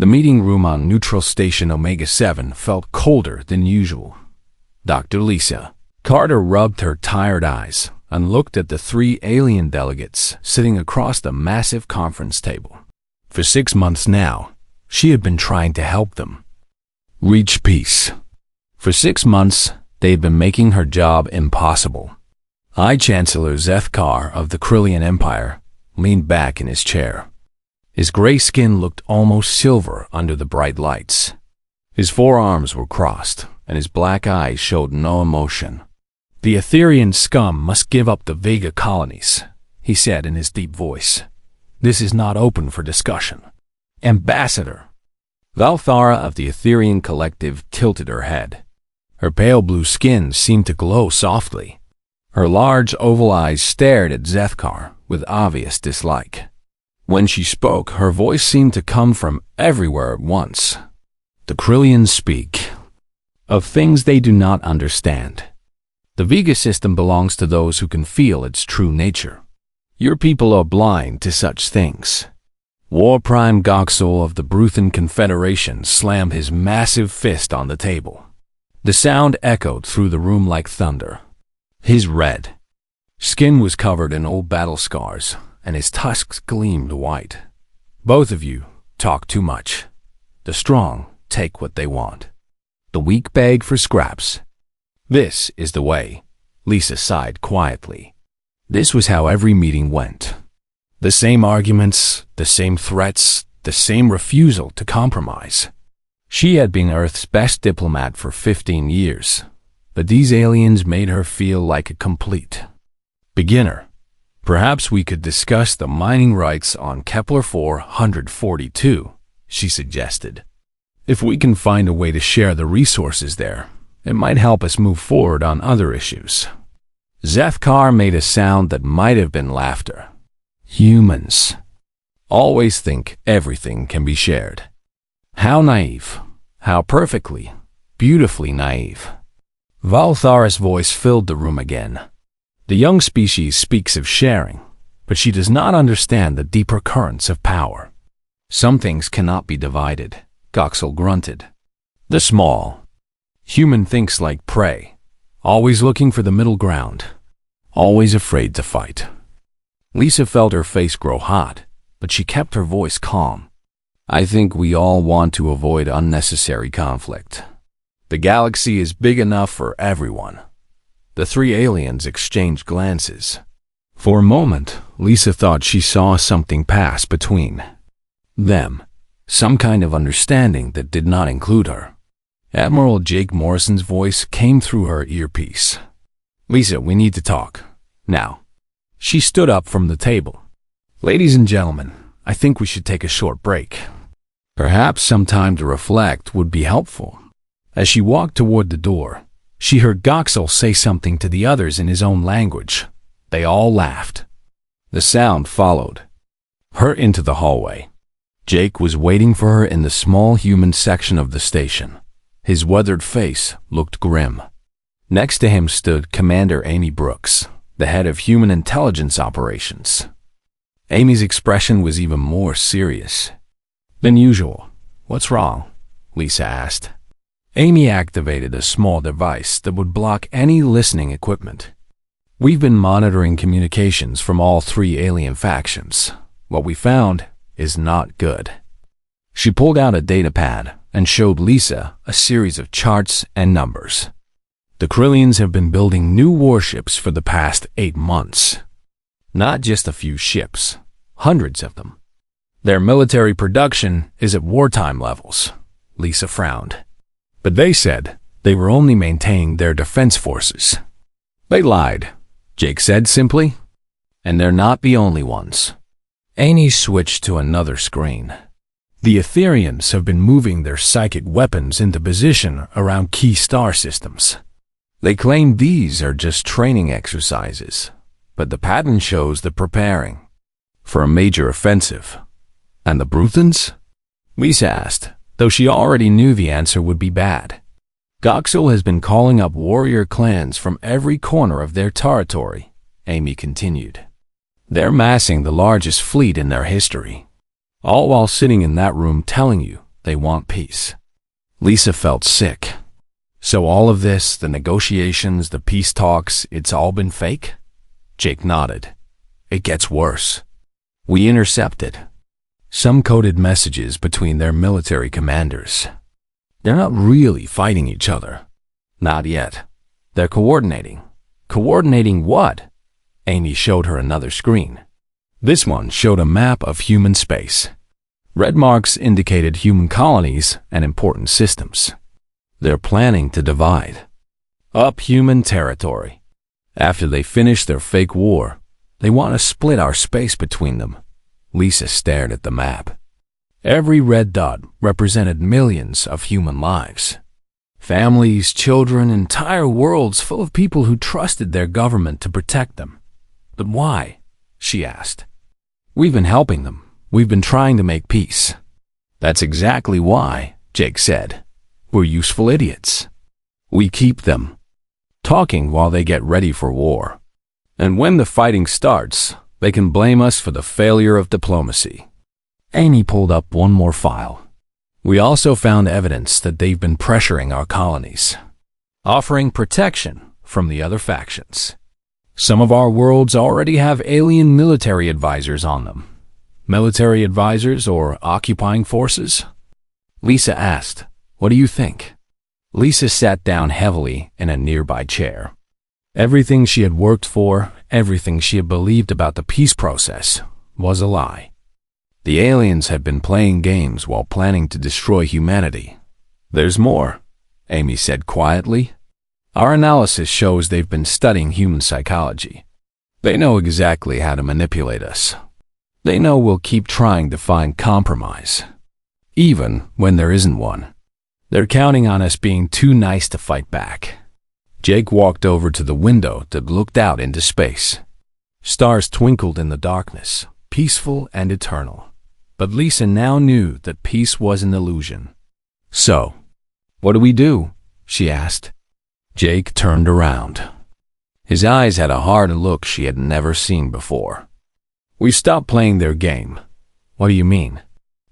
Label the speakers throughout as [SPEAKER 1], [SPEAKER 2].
[SPEAKER 1] The meeting room on Neutral Station Omega-7 felt colder than usual. Dr. Lisa Carter rubbed her tired eyes and looked at the 3 alien delegates sitting across the massive conference table. For 6 months now, she had been trying to help them reach peace. For 6 months, they had been making her job impossible. High Chancellor Zethkar of the Krillian Empire leaned back in his chair. His gray skin looked almost silver under the bright lights. His forearms were crossed, and his black eyes showed no emotion. "The Etherian scum must give up the Vega colonies," he said in his deep voice. "This is not open for discussion." "Ambassador!" Valthara of the Etherian Collective tilted her head. Her pale blue skin seemed to glow softly. Her large oval eyes stared at Zethkar with obvious dislike. When she spoke, her voice seemed to come from everywhere at once. "The Krillians speak of things they do not understand. The Vega system belongs to those who can feel its true nature. Your people are blind to such things." War Prime Goxel of the Bruthan Confederation slammed his massive fist on the table. The sound echoed through the room like thunder. His red skin was covered in old battle scars, and his tusks gleamed white. "Both of you talk too much. The strong take what they want. The weak beg for scraps. This is the way." Lisa sighed quietly. This was how every meeting went. The same arguments, the same threats, the same refusal to compromise. She had been Earth's best diplomat for 15 years, but these aliens made her feel like a complete beginner. "Perhaps we could discuss the mining rights on Kepler 442, she suggested. "If we can find a way to share the resources there, it might help us move forward on other issues." Zethkar made a sound that might have been laughter. "Humans always think everything can be shared. How naive, how perfectly, beautifully naive." Valthara's voice filled the room again. "The young species speaks of sharing, but she does not understand the deeper currents of power. Some things cannot be divided," Goxel grunted. "The small human thinks like prey, always looking for the middle ground, always afraid to fight." Lisa felt her face grow hot, but she kept her voice calm. "I think we all want to avoid unnecessary conflict. The galaxy is big enough for everyone." The 3 aliens exchanged glances. For a moment, Lisa thought she saw something pass between them, some kind of understanding that did not include her. Admiral Jake Morrison's voice came through her earpiece. "Lisa, we need to talk. Now." She stood up from the table. "Ladies and gentlemen, I think we should take a short break. Perhaps some time to reflect would be helpful." As she walked toward the door, she heard Goxel say something to the others in his own language. They all laughed. The sound followed her into the hallway. Jake was waiting for her in the small human section of the station. His weathered face looked grim. Next to him stood Commander Amy Brooks, the head of Human Intelligence Operations. Amy's expression was even more serious than usual. "What's wrong?" Lisa asked. Amy activated a small device that would block any listening equipment. "We've been monitoring communications from all 3 alien factions. What we found is not good." She pulled out a datapad and showed Lisa a series of charts and numbers. "The Krillians have been building new warships for the past 8 months. Not just a few ships, hundreds of them. Their military production is at wartime levels." Lisa frowned. "But they said they were only maintaining their defense forces." "They lied," Jake said simply. "And they're not the only ones." Amy switched to another screen. "The Etherians have been moving their psychic weapons into position around key star systems. They claim these are just training exercises, but the pattern shows they're preparing for a major offensive." "And the Bruthans?" Lisa asked, though she already knew the answer would be bad. "Goxel has been calling up warrior clans from every corner of their territory," Amy continued. "They're massing the largest fleet in their history, all while sitting in that room telling you They want peace. Lisa felt sick. So all of this, the negotiations, the peace talks, it's all been fake? Jake nodded. It gets worse. We intercepted some coded messages between their military commanders. They're not really fighting each other. Not yet. They're coordinating. Coordinating what? Amy showed her another screen. This one showed a map of human space. Red marks indicated human colonies and important systems. They're planning to divide up human territory. After they finish their fake war, they want to split our space between them. Lisa stared at the map. Every red dot represented millions of human lives. Families, children, entire worlds full of people who trusted their government to protect them. But why? She asked. We've been helping them. We've been trying to make peace. That's exactly why, Jake said. We're useful idiots. We keep them talking while they get ready for war. And when the fighting starts, they can blame us for the failure of diplomacy. Amy pulled up one more file. We also found evidence that they've been pressuring our colonies, offering protection from the other factions. Some of our worlds already have alien military advisors on them. Military advisors or occupying forces? Lisa asked, "What do you think?" Lisa sat down heavily in a nearby chair. Everything she had worked for, everything she had believed about the peace process, was a lie. The aliens had been playing games while planning to destroy humanity. There's more, Amy said quietly. Our analysis shows they've been studying human psychology. They know exactly how to manipulate us. They know we'll keep trying to find compromise, even when there isn't one. They're counting on us being too nice to fight back. Jake walked over to the window that looked out into space. Stars twinkled in the darkness, peaceful and eternal. But Lisa now knew that peace was an illusion. So, what do we do? She asked. Jake turned around. His eyes had a hard look she had never seen before. We stop playing their game. What do you mean?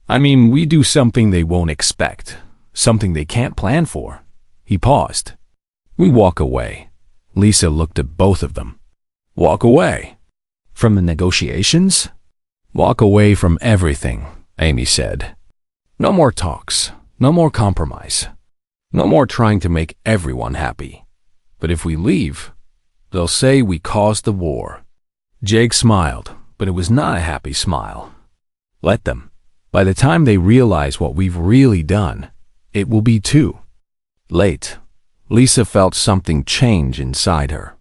[SPEAKER 1] I mean, we do something they won't expect, something they can't plan for. He paused. We walk away. Lisa looked at both of them. Walk away? From the negotiations? Walk away from everything, Amy said. No more talks, no more compromise, no more trying to make everyone happy. But if we leave, they'll say we caused the war. Jake smiled, but it was not a happy smile. Let them. By the time they realize what we've really done, it will be too late. Lisa felt something change inside her.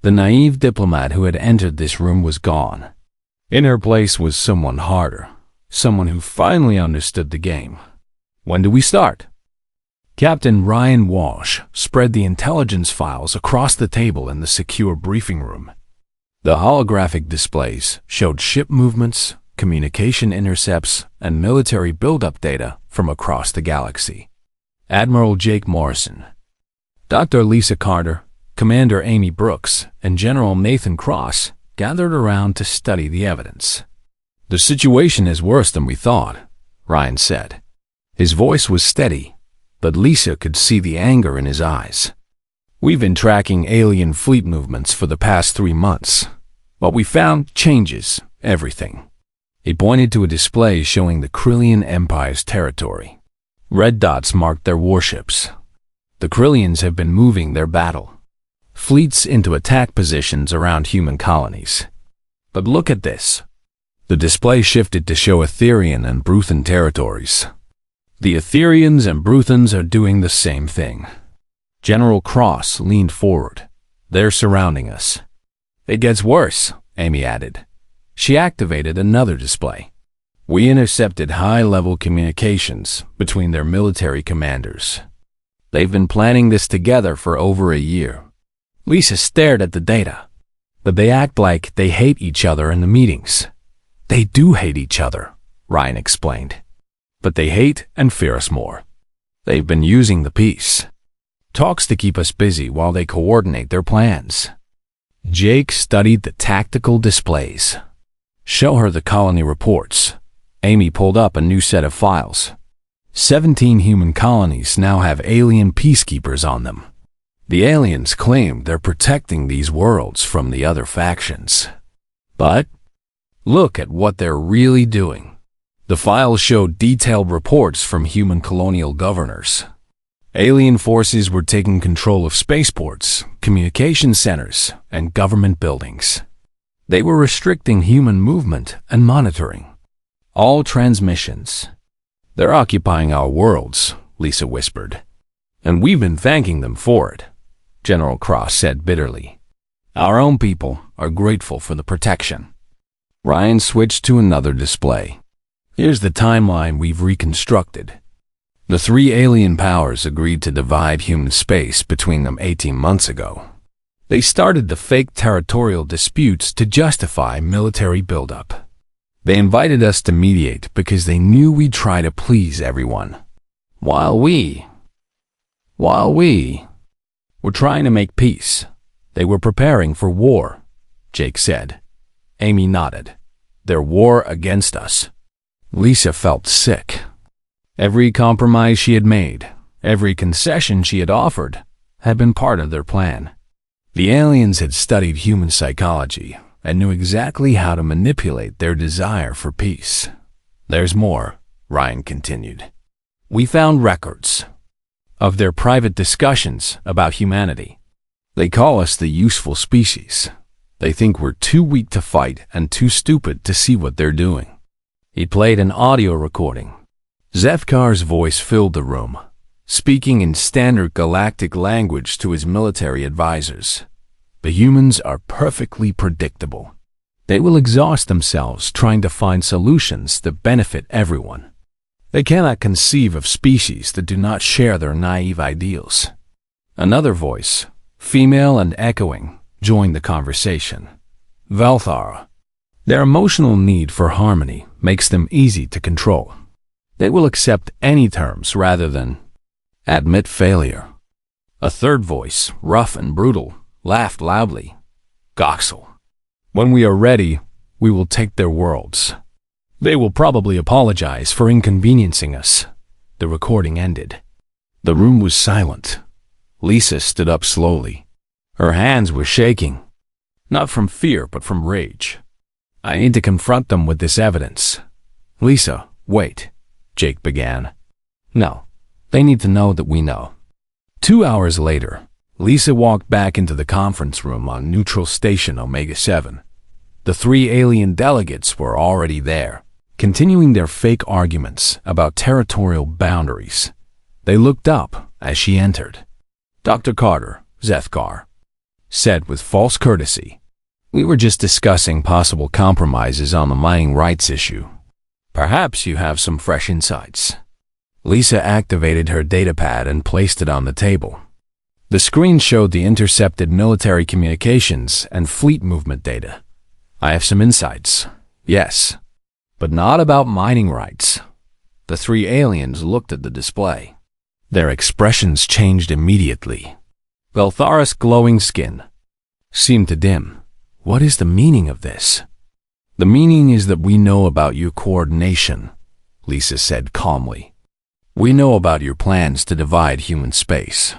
[SPEAKER 1] The naive diplomat who had entered this room was gone. In her place was someone harder, someone who finally understood the game. When do we start? Captain Ryan Walsh spread the intelligence files across the table in the secure briefing room. The holographic displays showed ship movements, communication intercepts, and military buildup data from across the galaxy. Admiral Jake Morrison, Dr. Lisa Carter, Commander Amy Brooks, and General Nathan Cross gathered around to study the evidence. The situation is worse than we thought, Ryan said. His voice was steady, but Lisa could see the anger in his eyes. We've been tracking alien fleet movements for the past 3 months. What we found changes everything. He pointed to a display showing the Krillian Empire's territory. Red dots marked their warships. The Krillians have been moving their battle fleets into attack positions around human colonies. But look at this. The display shifted to show Etherian and Bruthan territories. The Etherians and Bruthans are doing the same thing. General Cross leaned forward. They're surrounding us. It gets worse, Amy added. She activated another display. We intercepted high-level communications between their military commanders. They've been planning this together for over a year. Lisa stared at the data. But they act like they hate each other in the meetings. They do hate each other, Ryan explained. But they hate and fear us more. They've been using the peace talks to keep us busy while they coordinate their plans. Jake studied the tactical displays. Show her the colony reports. Amy pulled up a new set of files. 17 human colonies now have alien peacekeepers on them. The aliens claim they're protecting these worlds from the other factions. But look at what they're really doing. The files show detailed reports from human colonial governors. Alien forces were taking control of spaceports, communication centers, and government buildings. They were restricting human movement and monitoring all transmissions. They're occupying our worlds, Lisa whispered. And we've been thanking them for it, General Cross said bitterly. Our own people are grateful for the protection. Ryan switched to another display. Here's the timeline we've reconstructed. The 3 alien powers agreed to divide human space between them 18 months ago. They started the fake territorial disputes to justify military buildup. They invited us to mediate because they knew we'd try to please everyone. While we were trying to make peace, they were preparing for war, Jake said. Amy nodded. Their war against us. Lisa felt sick. Every compromise she had made, every concession she had offered, had been part of their plan. The aliens had studied human psychology and knew exactly how to manipulate their desire for peace. There's more, Ryan continued. We found records of their private discussions about humanity. They call us the useful species. They think we're too weak to fight and too stupid to see what they're doing. He played an audio recording. Zethkar's voice filled the room, speaking in standard galactic language to his military advisors. The humans are perfectly predictable. They will exhaust themselves trying to find solutions that benefit everyone. They cannot conceive of species that do not share their naive ideals. Another voice, female and echoing, joined the conversation. Valthara. Their emotional need for harmony makes them easy to control. They will accept any terms rather than admit failure. A third voice, rough and brutal, laughed loudly. Goxel. When we are ready, we will take their worlds. They will probably apologize for inconveniencing us. The recording ended. The room was silent. Lisa stood up slowly. Her hands were shaking. Not from fear, but from rage. I need to confront them with this evidence. Lisa, wait, Jake began. No, they need to know that we know. 2 hours later, Lisa walked back into the conference room on Neutral Station Omega 7. The 3 alien delegates were already there, continuing their fake arguments about territorial boundaries. They looked up as she entered. Dr. Carter, Zethkar said with false courtesy. We were just discussing possible compromises on the mining rights issue. Perhaps you have some fresh insights. Lisa activated her datapad and placed it on the table. The screen showed the intercepted military communications and fleet movement data. I have some insights, yes, but not about mining rights. The 3 aliens looked at the display. Their expressions changed immediately. Belthara's glowing skin seemed to dim. What is the meaning of this? The meaning is that we know about your coordination, Lisa said calmly. We know about your plans to divide human space.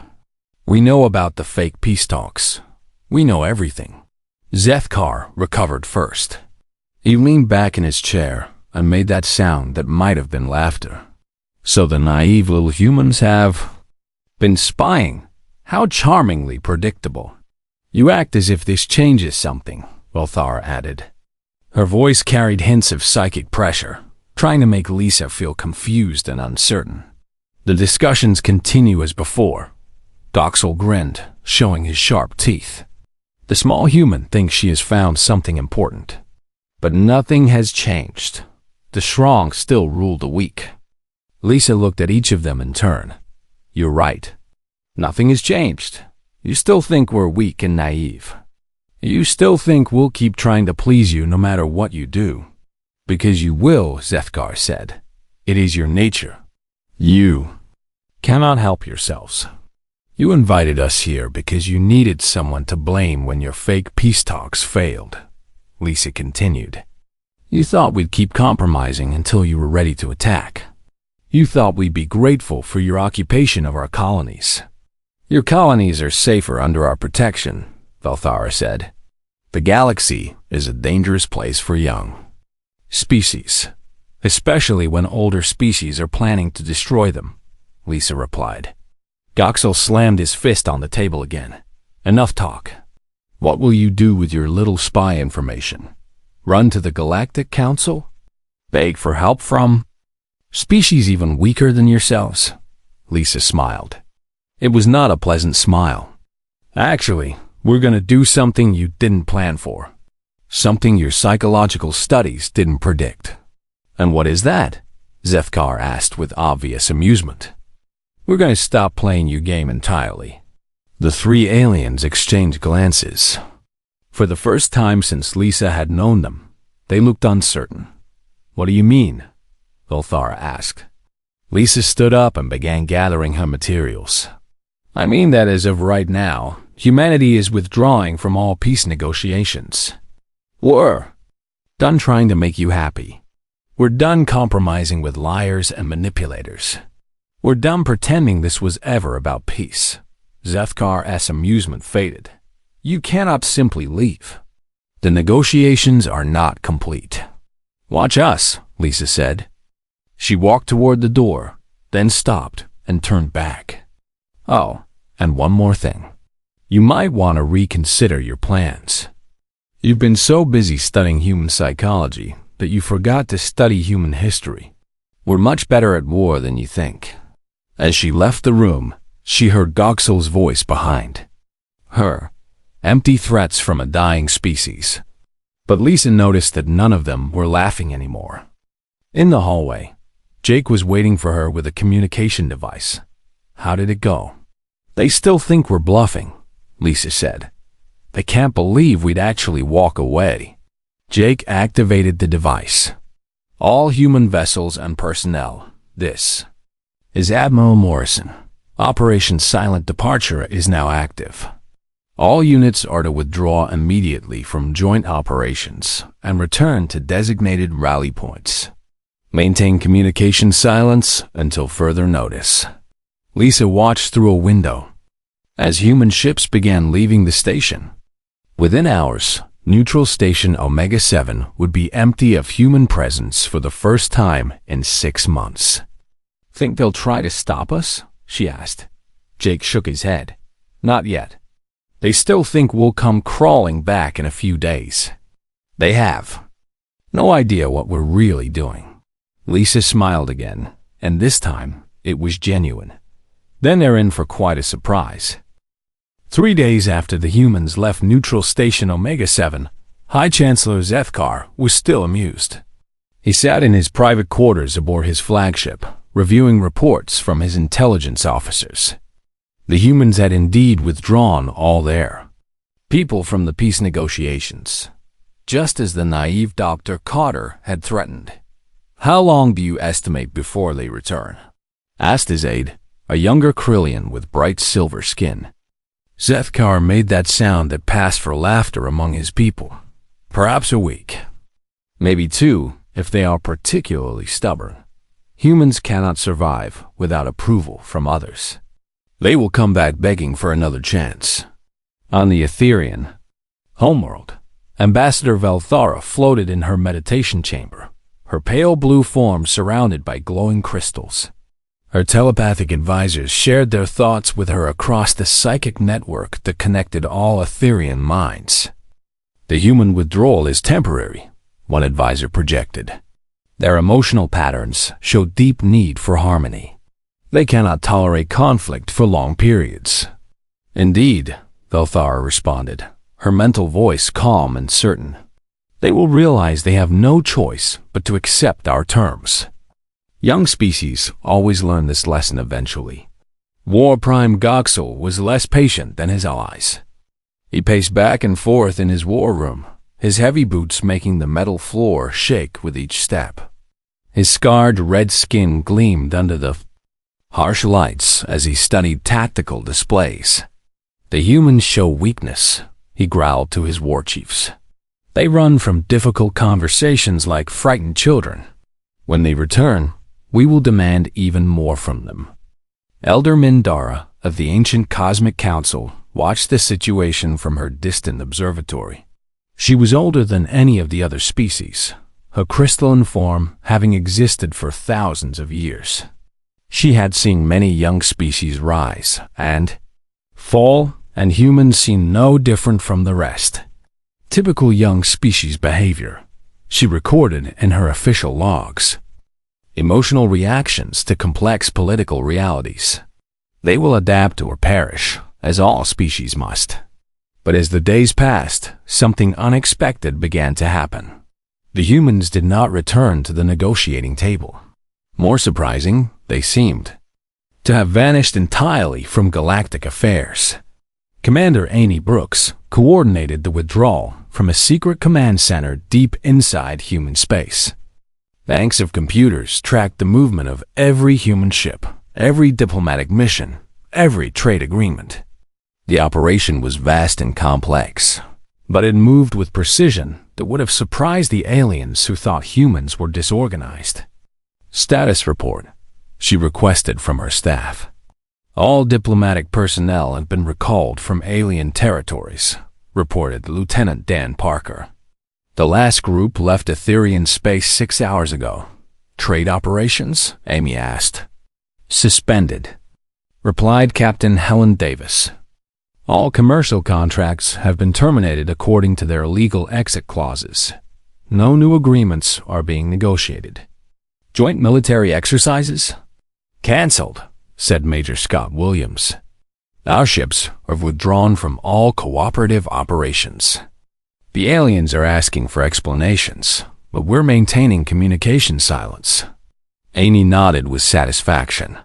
[SPEAKER 1] We know about the fake peace talks. We know everything. Zethkar recovered first. He leaned back in his chair and made that sound that might have been laughter. So the naive little humans have been spying. How charmingly predictable. You act as if this changes something, Belthara added. Her voice carried hints of psychic pressure, trying to make Lisa feel confused and uncertain. The discussions continue as before. Goxel grinned, showing his sharp teeth. The small human thinks she has found something important. But nothing has changed. The strong still rule the weak. Lisa looked at each of them in turn. You're right. Nothing has changed. You still think we're weak and naive. You still think we'll keep trying to please you no matter what you do. Because you will, Zethkar said. It is your nature. You cannot help yourselves. You invited us here because you needed someone to blame when your fake peace talks failed, Lisa continued. You thought we'd keep compromising until you were ready to attack. You thought we'd be grateful for your occupation of our colonies. Your colonies are safer under our protection, Valthara said. The galaxy is a dangerous place for young species, especially when older species are planning to destroy them, Lisa replied. Goxel slammed his fist on the table again. Enough talk. What will you do with your little spy information? Run to the Galactic Council? Beg for help from species even weaker than yourselves? Lisa smiled. It was not a pleasant smile. Actually, we're going to do something you didn't plan for. Something your psychological studies didn't predict. And what is that? Zethkar asked with obvious amusement. We're going to stop playing your game entirely. The three aliens exchanged glances. For the first time since Lisa had known them, they looked uncertain. What do you mean? Valthara asked. Lisa stood up and began gathering her materials. I mean that as of right now, humanity is withdrawing from all peace negotiations. We're done trying to make you happy. We're done compromising with liars and manipulators. We're done pretending this was ever about peace. Zethkar's amusement faded. You cannot simply leave. The negotiations are not complete. Watch us, Lisa said. She walked toward the door, then stopped and turned back. Oh, and one more thing. You might want to reconsider your plans. You've been so busy studying human psychology that you forgot to study human history. We're much better at war than you think. As she left the room, she heard Goxel's voice behind her. Empty threats from a dying species. But Lisa noticed that none of them were laughing anymore. In the hallway, Jake was waiting for her with a communication device. How did it go? They still think we're bluffing, Lisa said. They can't believe we'd actually walk away. Jake activated the device. All human vessels and personnel, this is Admiral Morrison. Operation Silent Departure is now active. All units are to withdraw immediately from joint operations and return to designated rally points. Maintain communication silence until further notice. Lisa watched through a window as human ships began leaving the station. Within hours, Neutral Station Omega-7 would be empty of human presence for the first time in 6 months. Think they'll try to stop us? She asked. Jake shook his head. Not yet. They still think we'll come crawling back in a few days. They have no idea what we're really doing. Lisa smiled again, and this time it was genuine. Then they're in for quite a surprise. 3 days after the humans left Neutral Station Omega-7, High Chancellor Zethkar was still amused. He sat in his private quarters aboard his flagship, reviewing reports from his intelligence officers. The humans had indeed withdrawn all their people from the peace negotiations, just as the naive Dr. Carter had threatened. How long do you estimate before they return? Asked his aide, a younger Krillian with bright silver skin. Zethkar made that sound that passed for laughter among his people. Perhaps a week. Maybe 2, if they are particularly stubborn. Humans cannot survive without approval from others. They will come back begging for another chance. On the Etherian homeworld, Ambassador Valthara floated in her meditation chamber, her pale blue form surrounded by glowing crystals. Her telepathic advisors shared their thoughts with her across the psychic network that connected all Etherian minds. The human withdrawal is temporary, one advisor projected. Their emotional patterns show deep need for harmony. They cannot tolerate conflict for long periods. Indeed, Valthara responded, her mental voice calm and certain. They will realize they have no choice but to accept our terms. Young species always learn this lesson eventually. War Prime Goxel was less patient than his allies. He paced back and forth in his war room, his heavy boots making the metal floor shake with each step. His scarred red skin gleamed under the harsh lights as he studied tactical displays. The humans show weakness, he growled to his war chiefs. They run from difficult conversations like frightened children. When they return, we will demand even more from them. Elder Mindara of the ancient Cosmic Council watched the situation from her distant observatory. She was older than any of the other species, her crystalline form having existed for thousands of years. She had seen many young species rise and fall, and humans seemed no different from the rest. Typical young species behavior, she recorded in her official logs. Emotional reactions to complex political realities. They will adapt or perish, as all species must. But as the days passed, something unexpected began to happen. The humans did not return to the negotiating table. More surprising, they seemed to have vanished entirely from galactic affairs. Commander Annie Brooks coordinated the withdrawal from a secret command center deep inside human space. Banks of computers tracked the movement of every human ship, every diplomatic mission, every trade agreement. The operation was vast and complex, but it moved with precision that would have surprised the aliens who thought humans were disorganized. Status report, she requested from her staff. All diplomatic personnel had been recalled from alien territories, reported Lieutenant Dan Parker. The last group left Etherian space 6 hours ago. Trade operations? Amy asked. Suspended, replied Captain Helen Davis. All commercial contracts have been terminated according to their legal exit clauses. No new agreements are being negotiated. Joint military exercises? Cancelled, said Major Scott Williams. Our ships have withdrawn from all cooperative operations. The aliens are asking for explanations, but we're maintaining communication silence. Amy nodded with satisfaction.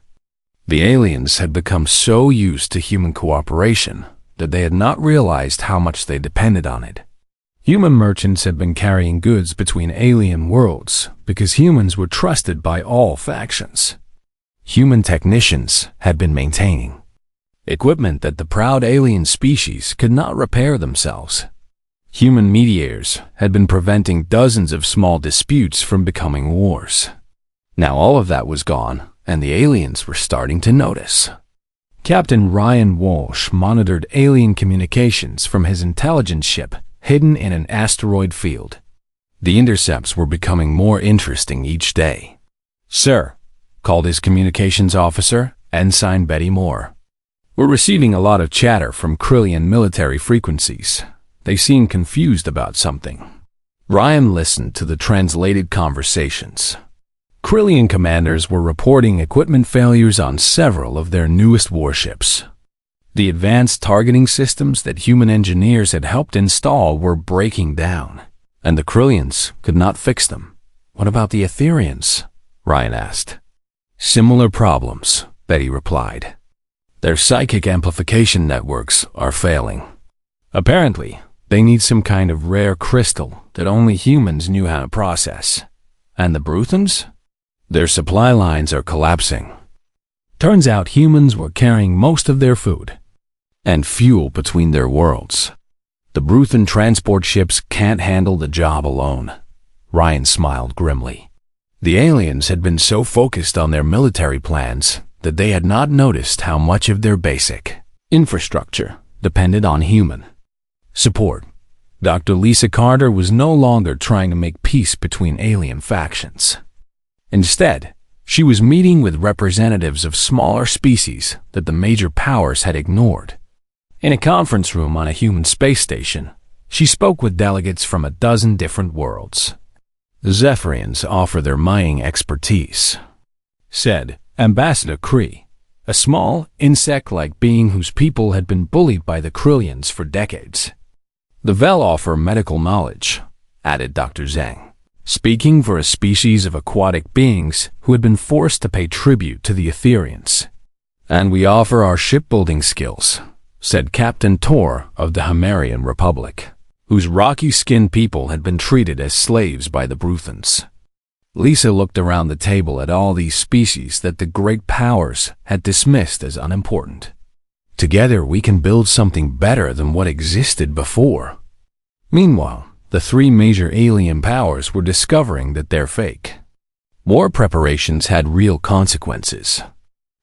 [SPEAKER 1] The aliens had become so used to human cooperation that they had not realized how much they depended on it. Human merchants had been carrying goods between alien worlds because humans were trusted by all factions. Human technicians had been maintaining equipment that the proud alien species could not repair themselves. Human mediators had been preventing dozens of small disputes from becoming wars. Now all of that was gone, and the aliens were starting to notice. Captain Ryan Walsh monitored alien communications from his intelligence ship hidden in an asteroid field. The intercepts were becoming more interesting each day. "Sir," called his communications officer, Ensign Betty Moore. "We're receiving a lot of chatter from Krillian military frequencies. They seem confused about something." Ryan listened to the translated conversations. Krillian commanders were reporting equipment failures on several of their newest warships. The advanced targeting systems that human engineers had helped install were breaking down, and the Krillians could not fix them. "What about the Etherians?" Ryan asked. "Similar problems," Betty replied. "Their psychic amplification networks are failing. Apparently, they need some kind of rare crystal that only humans knew how to process. And the Bruthans? Their supply lines are collapsing. Turns out humans were carrying most of their food and fuel between their worlds. The Bruthan transport ships can't handle the job alone." Ryan smiled grimly. The aliens had been so focused on their military plans that they had not noticed how much of their basic infrastructure depended on human support. Dr. Lisa Carter was no longer trying to make peace between alien factions. Instead, she was meeting with representatives of smaller species that the major powers had ignored. In a conference room on a human space station, she spoke with delegates from a dozen different worlds. "The Zephyrians offer their mining expertise," said Ambassador Kree, a small, insect-like being whose people had been bullied by the Krillians for decades. "The Vel offer medical knowledge," added Dr. Zhang, speaking for a species of aquatic beings who had been forced to pay tribute to the Etherians. "And we offer our shipbuilding skills," said Captain Tor of the Hammerian Republic, whose rocky-skinned people had been treated as slaves by the Bruthans. Lisa looked around the table at all these species that the great powers had dismissed as unimportant. "Together we can build something better than what existed before." Meanwhile, the three major alien powers were discovering that they're fake. War preparations had real consequences.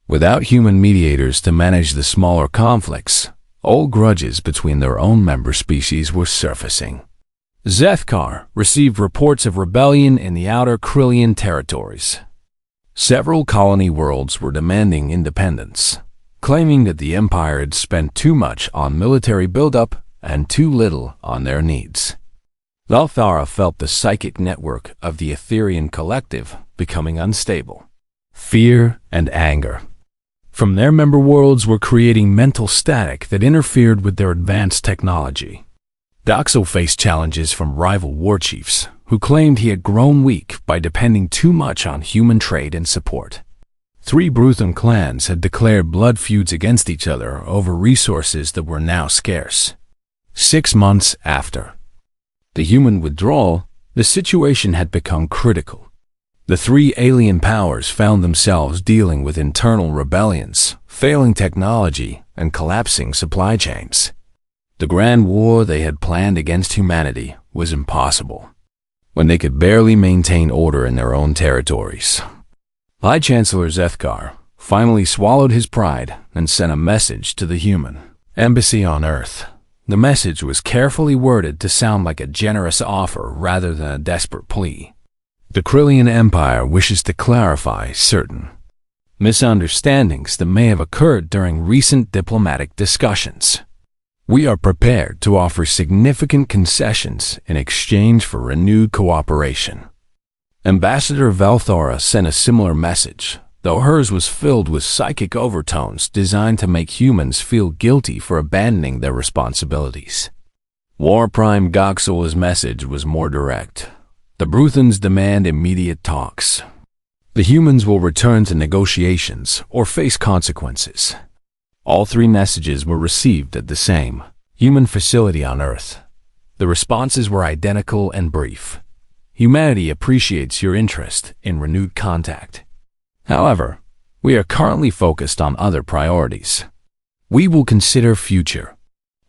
[SPEAKER 1] Without human mediators to manage the smaller conflicts, old grudges between their own member species were surfacing. Zethkar received reports of rebellion in the outer Krillian territories. Several colony worlds were demanding independence, claiming that the Empire had spent too much on military buildup and too little on their needs. Valthara felt the psychic network of the Etherian collective becoming unstable. Fear and anger from their member worlds were creating mental static that interfered with their advanced technology. Doxel faced challenges from rival war chiefs, who claimed he had grown weak by depending too much on human trade and support. 3 Bruthan clans had declared blood feuds against each other over resources that were now scarce. 6 months after the human withdrawal, the situation had become critical. The 3 alien powers found themselves dealing with internal rebellions, failing technology, and collapsing supply chains. The grand war they had planned against humanity was impossible, when they could barely maintain order in their own territories. High Chancellor Zethkar finally swallowed his pride and sent a message to the human embassy on Earth. The message was carefully worded to sound like a generous offer rather than a desperate plea. The Krillian Empire wishes to clarify certain misunderstandings that may have occurred during recent diplomatic discussions. We are prepared to offer significant concessions in exchange for renewed cooperation. Ambassador Valthora sent a similar message, though hers was filled with psychic overtones designed to make humans feel guilty for abandoning their responsibilities. War Prime Goxel's message was more direct. The Bruthans demand immediate talks. The humans will return to negotiations or face consequences. All 3 messages were received at the same human facility on Earth. The responses were identical and brief. Humanity appreciates your interest in renewed contact. However, we are currently focused on other priorities. We will consider future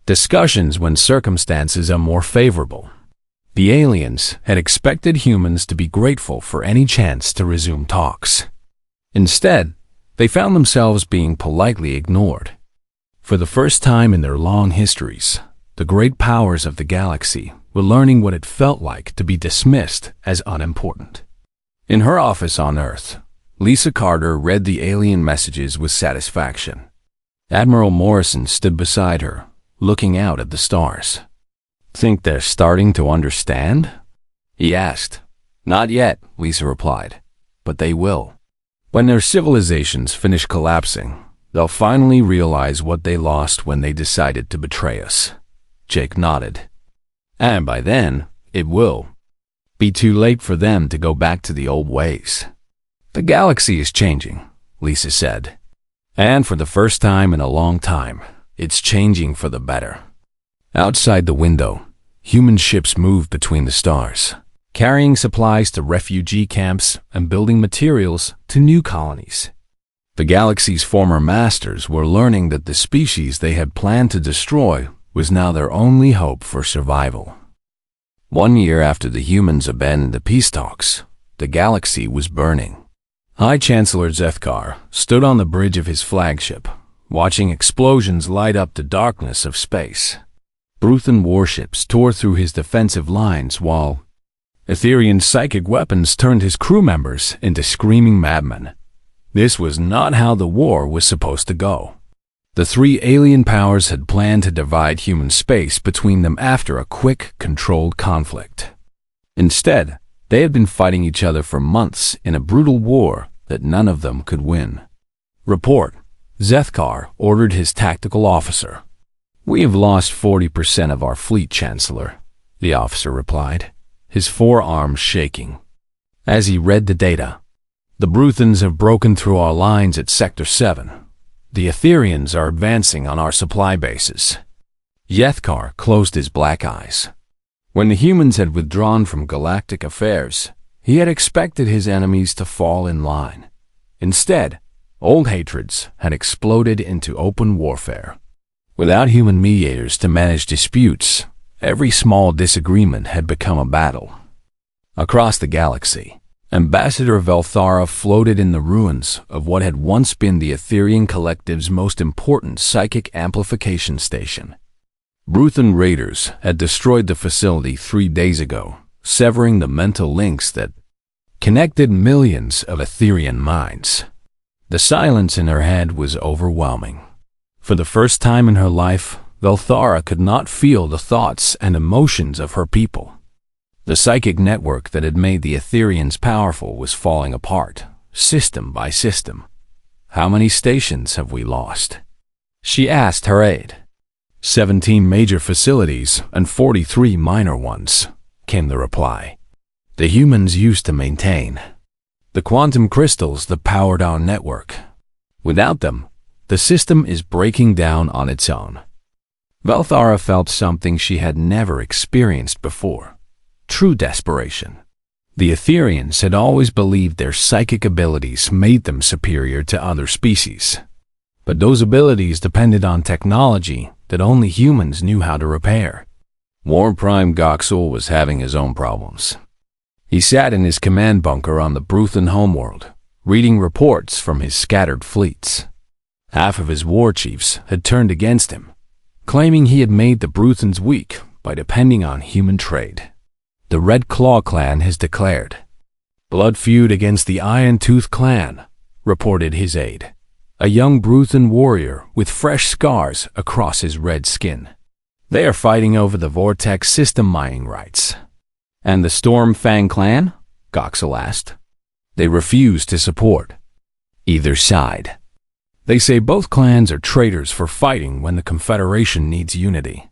[SPEAKER 1] discussions when circumstances are more favorable. The aliens had expected humans to be grateful for any chance to resume talks. Instead, they found themselves being politely ignored. For the first time in their long histories, the great powers of the galaxy were learning what it felt like to be dismissed as unimportant. In her office on Earth, Lisa Carter read the alien messages with satisfaction. Admiral Morrison stood beside her, looking out at the stars. "Think they're starting to understand?" he asked. "Not yet," Lisa replied, "but they will. When their civilizations finish collapsing, they'll finally realize what they lost when they decided to betray us." Jake nodded. "And by then, it will be too late for them to go back to the old ways." "The galaxy is changing," Lisa said. "And for the first time in a long time, it's changing for the better." Outside the window, human ships moved between the stars, carrying supplies to refugee camps and building materials to new colonies. The galaxy's former masters were learning that the species they had planned to destroy was now their only hope for survival. 1 year after the humans abandoned the peace talks, the galaxy was burning. High Chancellor Zethkar stood on the bridge of his flagship, watching explosions light up the darkness of space. Bruthan warships tore through his defensive lines while Etherian psychic weapons turned his crew members into screaming madmen. This was not how the war was supposed to go. The 3 alien powers had planned to divide human space between them after a quick, controlled conflict. Instead, they had been fighting each other for months in a brutal war that none of them could win. "Report," Zethkar ordered his tactical officer. "We have lost 40% of our fleet, Chancellor," the officer replied, his forearms shaking. As he read the data, "The Bruthans have broken through our lines at Sector 7. The Etherians are advancing on our supply bases." Zethkar closed his black eyes. When the humans had withdrawn from galactic affairs, he had expected his enemies to fall in line. Instead, old hatreds had exploded into open warfare. Without human mediators to manage disputes, every small disagreement had become a battle. Across the galaxy, Ambassador Velthara floated in the ruins of what had once been the Etherian Collective's most important psychic amplification station. Bruthan raiders had destroyed the facility 3 days ago, severing the mental links that connected millions of Etherian minds. The silence in her head was overwhelming. For the first time in her life, Velthara could not feel the thoughts and emotions of her people. The psychic network that had made the Etherians powerful was falling apart, system by system. "How many stations have we lost?" she asked her aide. 17 major facilities and 43 minor ones, came the reply. The humans used to maintain the quantum crystals that powered our network. Without them, the system is breaking down on its own. Velthara felt something she had never experienced before. True desperation. The Etherians had always believed their psychic abilities made them superior to other species. But those abilities depended on technology that only humans knew how to repair. War Prime Goxel was having his own problems. He sat in his command bunker on the Bruthan homeworld, reading reports from his scattered fleets. Half of his war chiefs had turned against him, claiming he had made the Bruthans weak by depending on human trade. The Red Claw clan has declared blood feud against the Iron Tooth clan, reported his aide, a young Bruthan warrior with fresh scars across his red skin. They are fighting over the Vortex system mining rights. And the Storm Fang clan? Goxel asked. They refuse to support either side. They say both clans are traitors for fighting when the Confederation needs unity.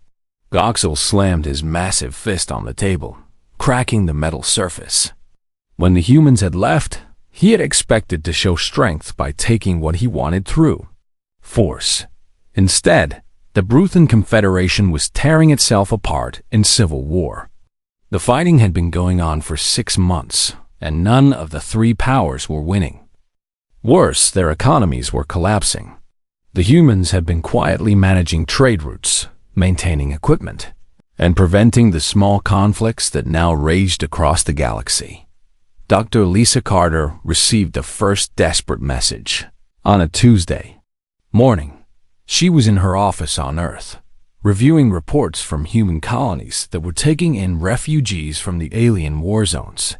[SPEAKER 1] Goxel slammed his massive fist on the table, cracking the metal surface. When the humans had left, he had expected to show strength by taking what he wanted through force. Instead, the Bruthan Confederation was tearing itself apart in civil war. The fighting had been going on for 6 months, and none of the 3 powers were winning. Worse, their economies were collapsing. The humans had been quietly managing trade routes, maintaining equipment, and preventing the small conflicts that now raged across the galaxy. Dr. Lisa Carter received the first desperate message on a Tuesday morning. She was in her office on Earth, reviewing reports from human colonies that were taking in refugees from the alien war zones.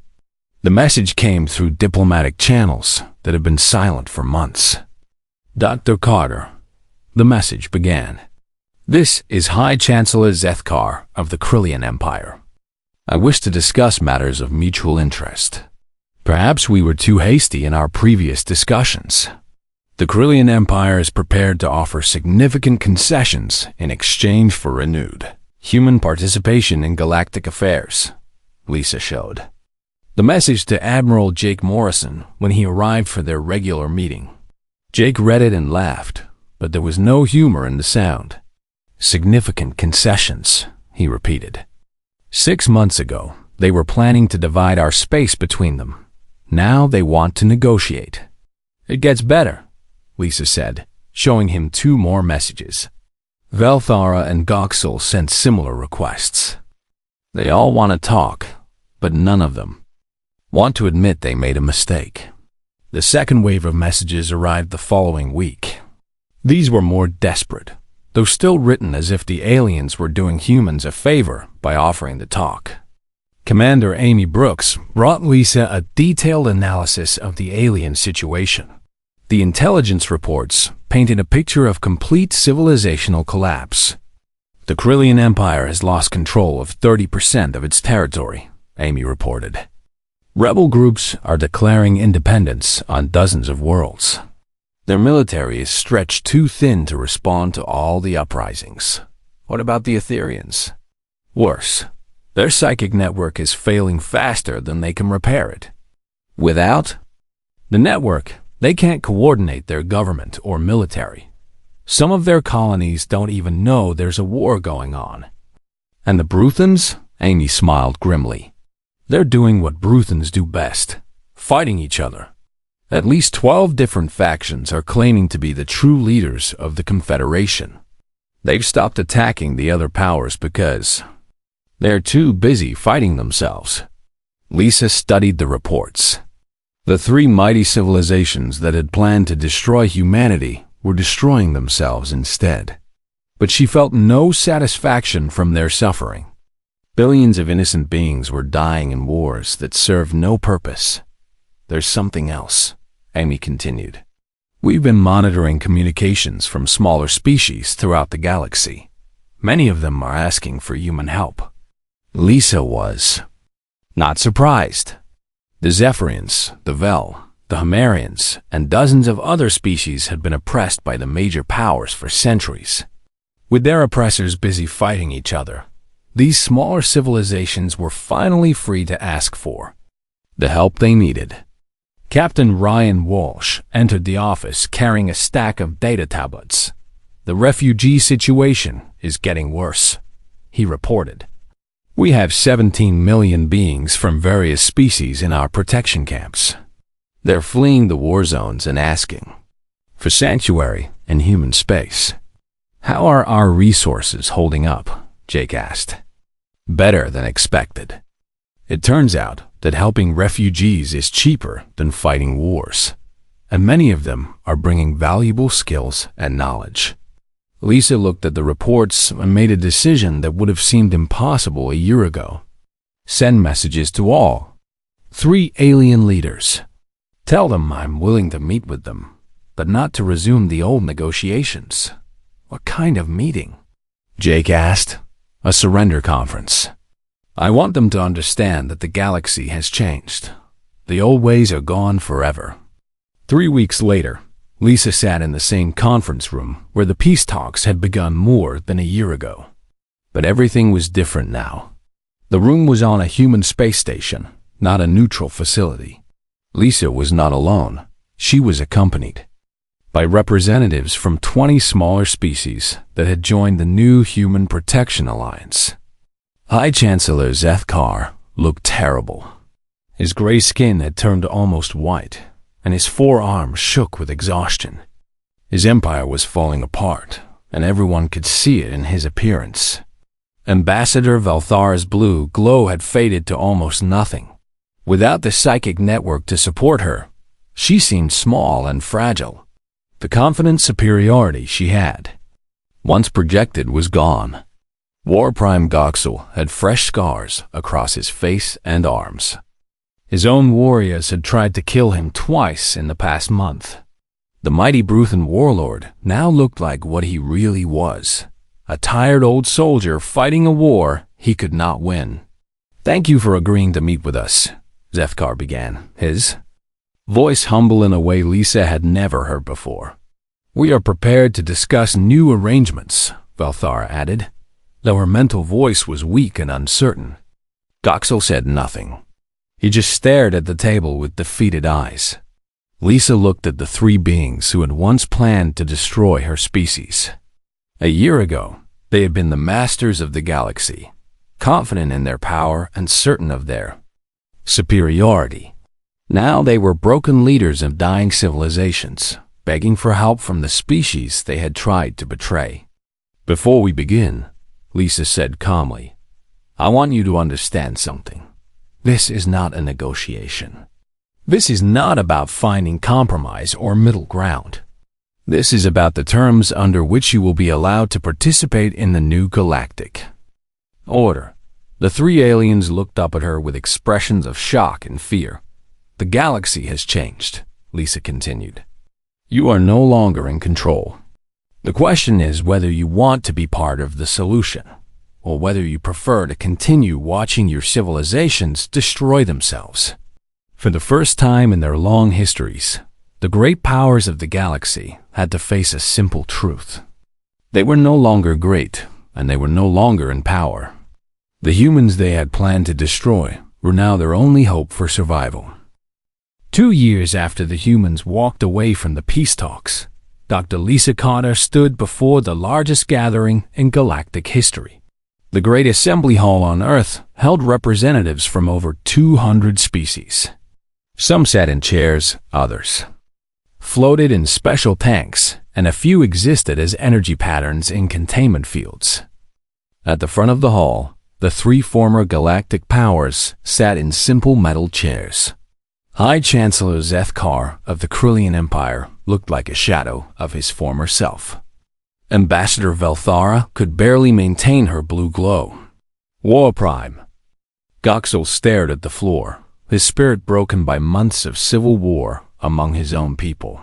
[SPEAKER 1] The message came through diplomatic channels that had been silent for months. Dr. Carter, the message began. This is High Chancellor Zethkar of the Krillian Empire. I wish to discuss matters of mutual interest. Perhaps we were too hasty in our previous discussions. The Krillian Empire is prepared to offer significant concessions in exchange for renewed human participation in galactic affairs, Lisa showed. The message to Admiral Jake Morrison when he arrived for their regular meeting. Jake read it and laughed, but there was no humor in the sound. Significant concessions, he repeated. 6 months ago, they were planning to divide our space between them. Now they want to negotiate. It gets better, Lisa said, showing him 2 more messages. Velthara and Goxel sent similar requests. They all want to talk, but none of them want to admit they made a mistake. The second wave of messages arrived the following week. These were more desperate, though still written as if the aliens were doing humans a favor by offering to talk. Commander Amy Brooks brought Lisa a detailed analysis of the alien situation. The intelligence reports painted a picture of complete civilizational collapse. The Krillian Empire has lost control of 30% of its territory, Amy reported. Rebel groups are declaring independence on dozens of worlds. Their military is stretched too thin to respond to all the uprisings. What about the Etherians? Worse, their psychic network is failing faster than they can repair it. Without the network, they can't coordinate their government or military. Some of their colonies don't even know there's a war going on. And the Bruthans? Amy smiled grimly. They're doing what Bruthans do best, fighting each other. At least 12 different factions are claiming to be the true leaders of the Confederation. They've stopped attacking the other powers because they're too busy fighting themselves. Lisa studied the reports. The three mighty civilizations that had planned to destroy humanity were destroying themselves instead. But she felt no satisfaction from their suffering. Billions of innocent beings were dying in wars that served no purpose. There's something else, Amy continued. We've been monitoring communications from smaller species throughout the galaxy. Many of them are asking for human help. Lisa was not surprised. The Zephyrians, the Vel, the Homerians, and dozens of other species had been oppressed by the major powers for centuries. With their oppressors busy fighting each other, these smaller civilizations were finally free to ask for the help they needed. Captain Ryan Walsh entered the office carrying a stack of data tablets. The refugee situation is getting worse, he reported. We have 17 million beings from various species in our protection camps. They're fleeing the war zones and asking for sanctuary in human space. How are our resources holding up? Jake asked. Better than expected. It turns out that helping refugees is cheaper than fighting wars, and many of them are bringing valuable skills and knowledge. Lisa looked at the reports and made a decision that would have seemed impossible a year ago. Send messages to all 3 alien leaders. Tell them I'm willing to meet with them, but not to resume the old negotiations. What kind of meeting? Jake asked. A surrender conference. I want them to understand that the galaxy has changed. The old ways are gone forever. 3 weeks later, Lisa sat in the same conference room where the peace talks had begun more than a year ago. But everything was different now. The room was on a human space station, not a neutral facility. Lisa was not alone. She was accompanied by representatives from 20 smaller species that had joined the new Human Protection Alliance. High Chancellor Zethkar looked terrible. His gray skin had turned almost white, and his forearms shook with exhaustion. His empire was falling apart, and everyone could see it in his appearance. Ambassador Valthar's blue glow had faded to almost nothing. Without the psychic network to support her, she seemed small and fragile. The confident superiority she had, once projected, was gone. War Prime Goxel had fresh scars across his face and arms. His own warriors had tried to kill him twice in the past month. The mighty Bruthan warlord now looked like what he really was, a tired old soldier fighting a war he could not win. Thank you for agreeing to meet with us, Zethkar began, his voice humble in a way Lisa had never heard before. We are prepared to discuss new arrangements, Valthar added, though her mental voice was weak and uncertain. Goxel said nothing. He just stared at the table with defeated eyes. Lisa looked at the 3 beings who had once planned to destroy her species. A year ago, they had been the masters of the galaxy, confident in their power and certain of their superiority. Now they were broken leaders of dying civilizations, begging for help from the species they had tried to betray. Before we begin, Lisa said calmly, I want you to understand something. This is not a negotiation. This is not about finding compromise or middle ground. This is about the terms under which you will be allowed to participate in the new Galactic order. The 3 aliens looked up at her with expressions of shock and fear. The galaxy has changed, Lisa continued. You are no longer in control. The question is whether you want to be part of the solution, or whether you prefer to continue watching your civilizations destroy themselves. For the first time in their long histories, the great powers of the galaxy had to face a simple truth. They were no longer great, and they were no longer in power. The humans they had planned to destroy were now their only hope for survival. 2 years after the humans walked away from the peace talks, Dr. Lisa Carter stood before the largest gathering in galactic history. The Great Assembly Hall on Earth held representatives from over 200 species. Some sat in chairs, others floated in special tanks, and a few existed as energy patterns in containment fields. At the front of the hall, the 3 former galactic powers sat in simple metal chairs. High Chancellor Zethkar of the Krillian Empire looked like a shadow of his former self. Ambassador Velthara could barely maintain her blue glow. War Prime. Goxel stared at the floor, his spirit broken by months of civil war among his own people.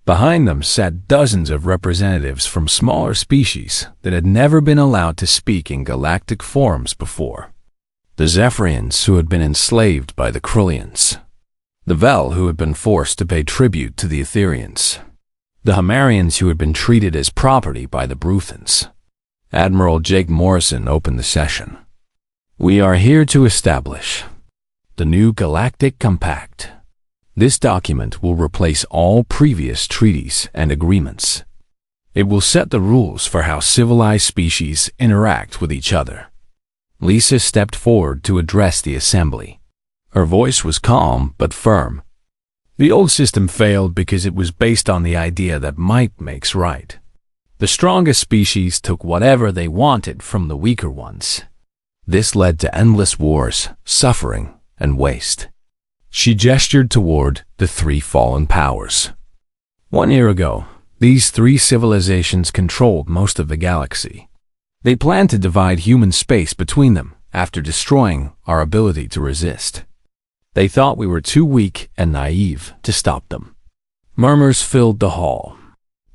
[SPEAKER 1] Behind them sat dozens of representatives from smaller species that had never been allowed to speak in galactic forums before. The Zephyrians who had been enslaved by the Krillians. The Vel who had been forced to pay tribute to the Etherians. The Hamarians who had been treated as property by the Bruthans. Admiral Jake Morrison opened the session. We are here to establish the new Galactic Compact. This document will replace all previous treaties and agreements. It will set the rules for how civilized species interact with each other. Lisa stepped forward to address the assembly. Her voice was calm but firm. The old system failed because it was based on the idea that might makes right. The strongest species took whatever they wanted from the weaker ones. This led to endless wars, suffering, and waste. She gestured toward the three fallen powers. 1 year ago, these three civilizations controlled most of the galaxy. They planned to divide human space between them after destroying our ability to resist. They thought we were too weak and naive to stop them. Murmurs filled the hall.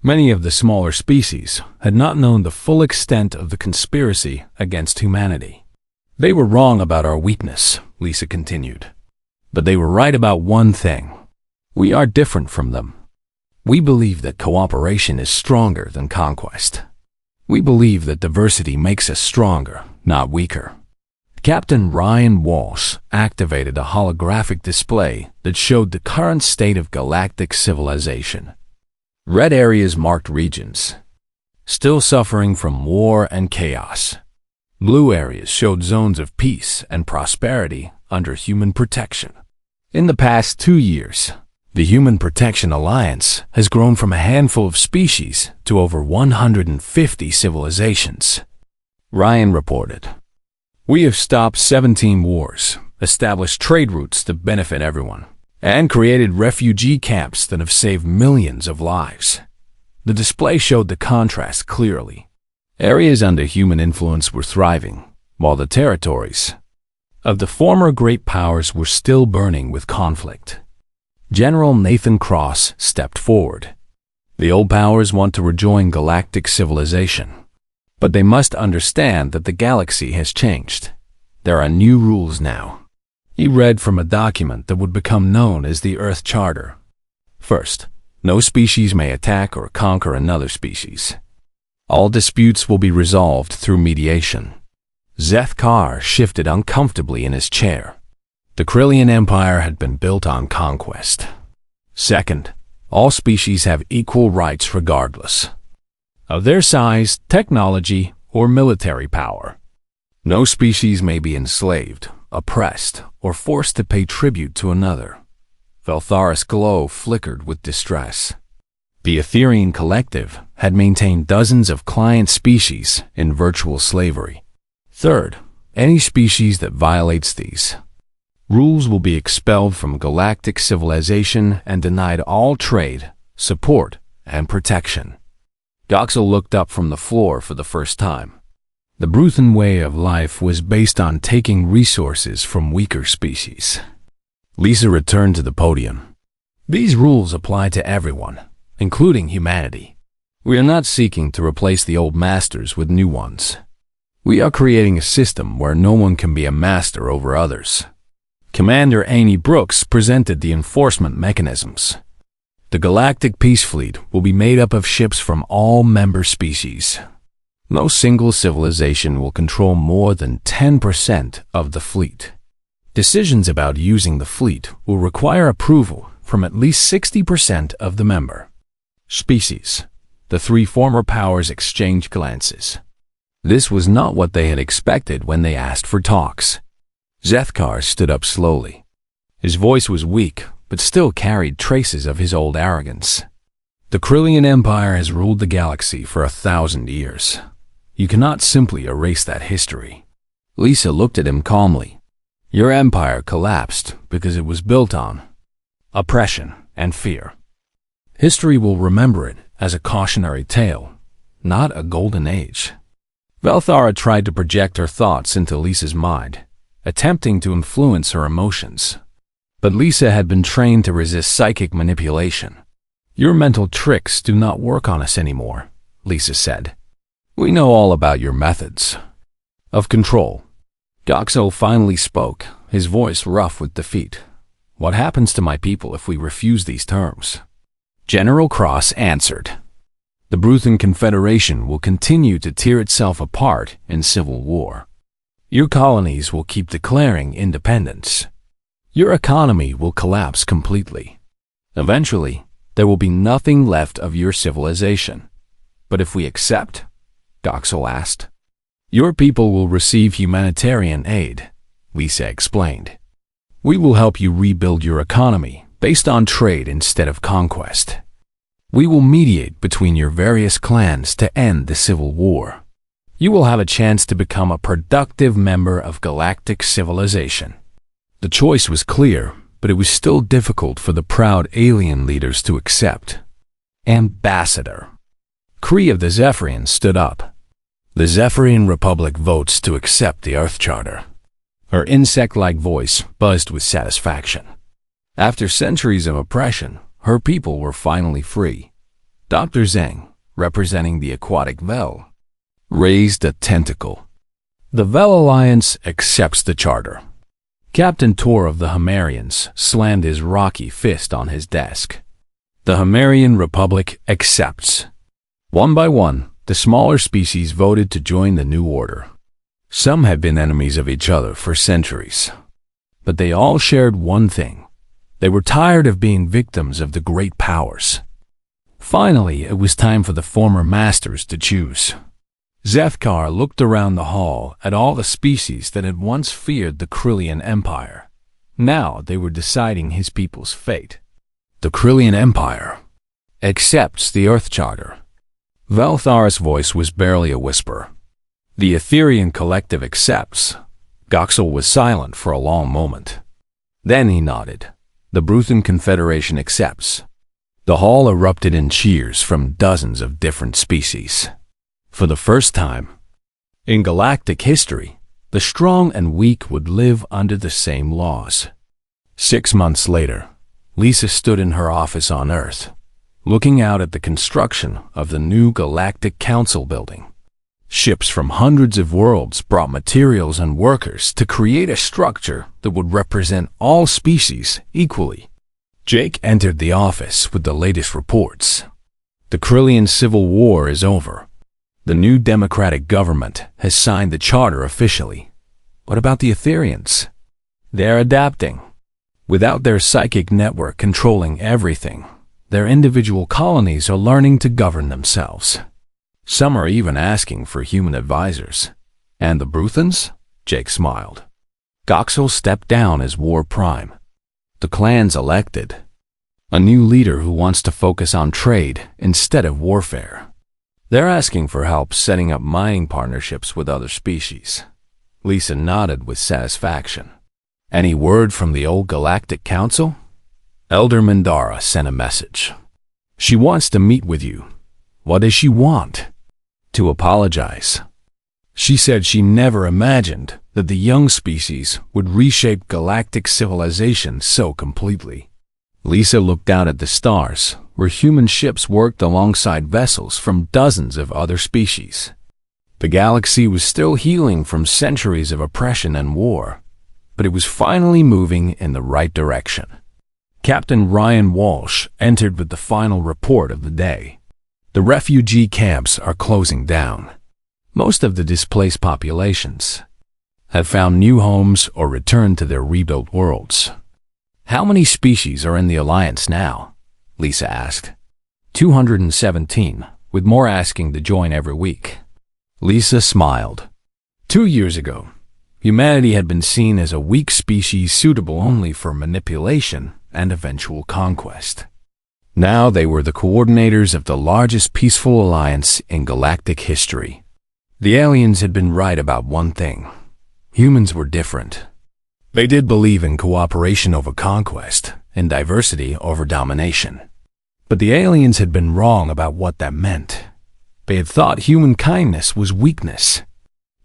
[SPEAKER 1] Many of the smaller species had not known the full extent of the conspiracy against humanity. They were wrong about our weakness, Lisa continued. But they were right about one thing. We are different from them. We believe that cooperation is stronger than conquest. We believe that diversity makes us stronger, not weaker. Captain Ryan Walsh activated a holographic display that showed the current state of galactic civilization. Red areas marked regions, still suffering from war and chaos. Blue areas showed zones of peace and prosperity under human protection. In the past 2 years, the Human Protection Alliance has grown from a handful of species to over 150 civilizations. Ryan reported. We have stopped 17 wars, established trade routes that benefit everyone, and created refugee camps that have saved millions of lives. The display showed the contrast clearly. Areas under human influence were thriving, while the territories of the former great powers were still burning with conflict. General Nathan Cross stepped forward. The old powers want to rejoin galactic civilization. But they must understand that the galaxy has changed. There are new rules now. He read from a document that would become known as the Earth Charter. First, no species may attack or conquer another species. All disputes will be resolved through mediation. Zethkar shifted uncomfortably in his chair. The Krillian Empire had been built on conquest. Second, all species have equal rights regardless of their size, technology, or military power. No species may be enslaved, oppressed, or forced to pay tribute to another. Velthara's glow flickered with distress. The Etherian Collective had maintained dozens of client species in virtual slavery. Third, any species that violates these rules will be expelled from galactic civilization and denied all trade, support, and protection. Goxel looked up from the floor for the first time. The Bruthan way of life was based on taking resources from weaker species. Lisa returned to the podium. These rules apply to everyone, including humanity. We are not seeking to replace the old masters with new ones. We are creating a system where no one can be a master over others. Commander Amy Brooks presented the enforcement mechanisms. The Galactic Peace Fleet will be made up of ships from all member species. No single civilization will control more than 10% of the fleet. Decisions about using the fleet will require approval from at least 60% of the member species. The three former powers exchanged glances. This was not what they had expected when they asked for talks. Zethkar stood up slowly. His voice was weak, but still carried traces of his old arrogance. The Krillian Empire has ruled the galaxy for 1,000 years. You cannot simply erase that history. Lisa looked at him calmly. Your empire collapsed because it was built on oppression, and fear. History will remember it as a cautionary tale, not a golden age. Velthara tried to project her thoughts into Lisa's mind, attempting to influence her emotions. But Lisa had been trained to resist psychic manipulation. "Your mental tricks do not work on us anymore," Lisa said. "We know all about your methods of control." Goxel finally spoke, his voice rough with defeat. "What happens to my people if we refuse these terms?" General Cross answered, "The Bruthan Confederation will continue to tear itself apart in civil war. Your colonies will keep declaring independence. Your economy will collapse completely. Eventually, there will be nothing left of your civilization. But if we accept," Goxel asked. "Your people will receive humanitarian aid," Lisa explained. "We will help you rebuild your economy based on trade instead of conquest. We will mediate between your various clans to end the civil war. You will have a chance to become a productive member of galactic civilization." The choice was clear, but it was still difficult for the proud alien leaders to accept. "Ambassador." Kree of the Zephyrians stood up. "The Zephyrian Republic votes to accept the Earth Charter." Her insect-like voice buzzed with satisfaction. After centuries of oppression, her people were finally free. Dr. Zeng, representing the aquatic Vel, raised a tentacle. "The Vel Alliance accepts the charter." Captain Tor of the Hammerians slammed his rocky fist on his desk. "The Hammerian Republic accepts." One by one, the smaller species voted to join the new order. Some had been enemies of each other for centuries, but they all shared one thing. They were tired of being victims of the great powers. Finally, it was time for the former masters to choose. Zethkar looked around the hall at all the species that had once feared the Krillian Empire. Now they were deciding his people's fate. "The Krillian Empire accepts the Earth Charter." Velthar's voice was barely a whisper. "The Etherian Collective accepts." Goxel was silent for a long moment. Then he nodded. "The Bruthan Confederation accepts." The hall erupted in cheers from dozens of different species. For the first time in galactic history, the strong and weak would live under the same laws. 6 months later, Lisa stood in her office on Earth, looking out at the construction of the new Galactic Council building. Ships from hundreds of worlds brought materials and workers to create a structure that would represent all species equally. Jake entered the office with the latest reports. "The Krillian Civil War is over. The new democratic government has signed the charter officially. What about the Etherians?" "They're adapting. Without their psychic network controlling everything, their individual colonies are learning to govern themselves. Some are even asking for human advisors." "And the Bruthans?" Jake smiled. Goxel stepped down as War Prime. "The clans elected a new leader who wants to focus on trade instead of warfare. They're asking for help setting up mining partnerships with other species." Lisa nodded with satisfaction. "Any word from the old Galactic Council?" "Elder Mandara sent a message. She wants to meet with you." "What does she want?" "To apologize. She said she never imagined that the young species would reshape galactic civilization so completely." Lisa looked out at the stars, where human ships worked alongside vessels from dozens of other species. The galaxy was still healing from centuries of oppression and war, but it was finally moving in the right direction. Captain Ryan Walsh entered with the final report of the day. "The refugee camps are closing down. Most of the displaced populations have found new homes or returned to their rebuilt worlds." "How many species are in the Alliance now?" Lisa asked. 217, with more asking to join every week. Lisa smiled. 2 years ago, humanity had been seen as a weak species suitable only for manipulation and eventual conquest. Now they were the coordinators of the largest peaceful alliance in galactic history. The aliens had been right about one thing. Humans were different. They did believe in cooperation over conquest, and diversity over domination. But the aliens had been wrong about what that meant. They had thought human kindness was weakness.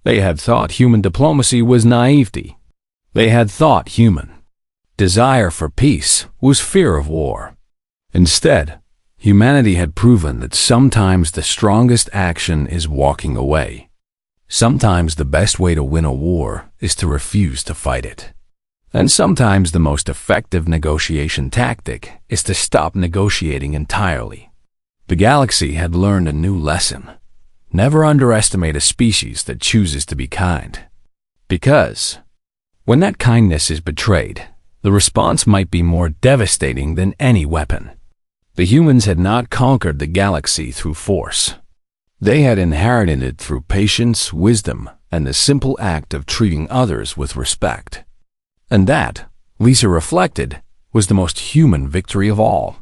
[SPEAKER 1] They had thought human diplomacy was naivety. They had thought human desire for peace was fear of war. Instead, humanity had proven that sometimes the strongest action is walking away. Sometimes the best way to win a war is to refuse to fight it. And sometimes the most effective negotiation tactic is to stop negotiating entirely. The galaxy had learned a new lesson. Never underestimate a species that chooses to be kind. Because when that kindness is betrayed, the response might be more devastating than any weapon. The humans had not conquered the galaxy through force. They had inherited it through patience, wisdom, and the simple act of treating others with respect. And that, Lisa reflected, was the most human victory of all.